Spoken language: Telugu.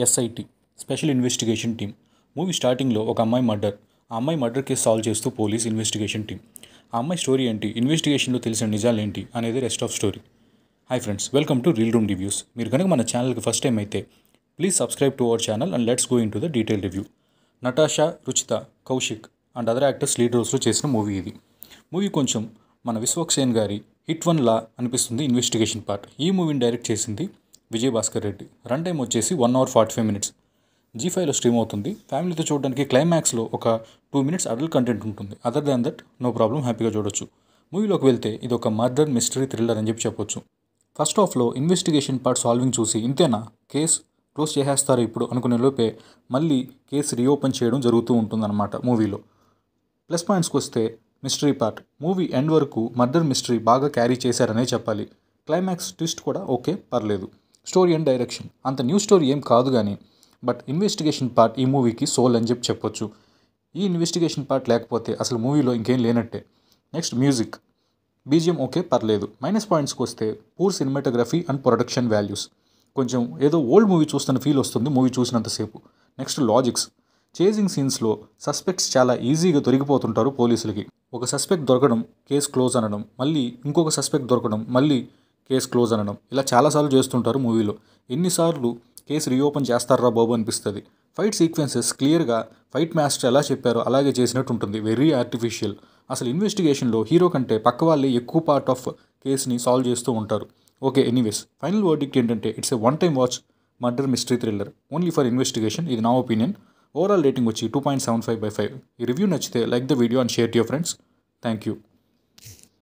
SIT special investigation team. Movie స్టార్టింగ్లో ఒక అమ్మాయి మర్డర్. ఆ అమ్మాయి మర్డర్ కేసు సాల్వ్ చేస్తూ పోలీస్ ఇన్వెస్టిగేషన్ టీమ్. ఆ అమ్మాయి స్టోరీ ఏంటి, ఇన్వెస్టిగేషన్లో తెలిసిన నిజాలు ఏంటి అనేది rest of story. Hi friends, welcome to reel room reviews. మీరు కనుక మన ఛానల్కి ఫస్ట్ టైం అయితే please subscribe to our channel and let's go into the detail review. Natasha, Ruchitha, Kaushik and other actors lead రోల్స్లో చేసిన మూవీ ఇది. మూవీ కొంచెం మన విశ్వక్సేన్ గారి హిట్ వన్ లా అనిపిస్తుంది ఇన్వెస్టిగేషన్ పార్ట్. ఈ మూవీని డైరెక్ట్ చేసింది విజయ్ భాస్కర్ రెడ్డి. రన్ టైం వచ్చేసి 1 hour 45 minutes. G5లో స్ట్రీమ్ అవుతుంది. ఫ్యామిలీతో చూడడానికి క్లైమాక్స్లో ఒక 2 minutes అడల్ట్ కంటెంట్ ఉంటుంది. Other than that no problem, హ్యాపీగా చూడొచ్చు. మూవీలోకి వెళ్తే ఇది ఒక మర్డర్ మిస్టరీ థ్రిల్లర్ అని చెప్పొచ్చు. ఫస్ట్ హాఫ్లో ఇన్వెస్టిగేషన్ పార్ట్ సాల్వింగ్ చూసి ఇంతేనా, కేసు క్లోజ్ చేసేస్తారు ఇప్పుడు అనుకునే లోపే మళ్ళీ కేసు రీఓపెన్ చేయడం జరుగుతూ ఉంటుందన్నమాట మూవీలో. ప్లస్ పాయింట్స్కి వస్తే మిస్టరీ పార్ట్. మూవీ ఎండ్ వరకు మర్డర్ మిస్టరీ బాగా క్యారీ చేశారనే చెప్పాలి. క్లైమాక్స్ ట్విస్ట్ కూడా ఓకే, పర్లేదు. స్టోరీ అండ్ డైరెక్షన్ అంత న్యూ స్టోరీ ఏం కాదు కానీ బట్ ఇన్వెస్టిగేషన్ పార్ట్ ఈ మూవీకి సోల్ అని చెప్పొచ్చు. ఈ ఇన్వెస్టిగేషన్ పార్ట్ లేకపోతే అసలు మూవీలో ఇంకేం లేనట్టే. నెక్స్ట్ మ్యూజిక్, బీజిఎం ఓకే, పర్లేదు. మైనస్ పాయింట్స్కి వస్తే poor cinematography and production values. కొంచెం ఏదో ఓల్డ్ మూవీ చూస్తున్న ఫీల్ వస్తుంది మూవీ చూసినంతసేపు. నెక్స్ట్ లాజిక్స్, చేజింగ్ సీన్స్లో సస్పెక్ట్స్ చాలా ఈజీగా దొరికిపోతుంటారు పోలీసులకి. ఒక సస్పెక్ట్ దొరకడం, కేసు క్లోజ్ అనడం, మళ్ళీ ఇంకొక సస్పెక్ట్ దొరకడం, మళ్ళీ కేసు క్లోజ్ అనడం, ఇలా చాలాసార్లు చేస్తుంటారు మూవీలో. ఎన్నిసార్లు కేసు రీఓపెన్ చేస్తారా బాబు అనిపిస్తుంది. ఫైట్ సీక్వెన్సెస్ క్లియర్గా ఫైట్ మాస్టర్ ఎలా చెప్పారో అలాగే చేసినట్టు ఉంటుంది. Very artificial. అసలు ఇన్వెస్టిగేషన్లో హీరో కంటే పక్క వాళ్ళే ఎక్కువ పార్ట్ ఆఫ్ కేసుని సాల్వ్ చేస్తూ ఉంటారు. ఓకే, ఎనీవేస్ ఫైనల్ వర్డిక్ట్ ఏంటంటే it's a one time watch murder mystery thriller only for investigation. ఇది నా ఒపీనియన్. ఓవరాల్ రేటింగ్ వచ్చి 2.75/5. ఈ రివ్యూ నచ్చితే like the video and share to your friends. Thank you.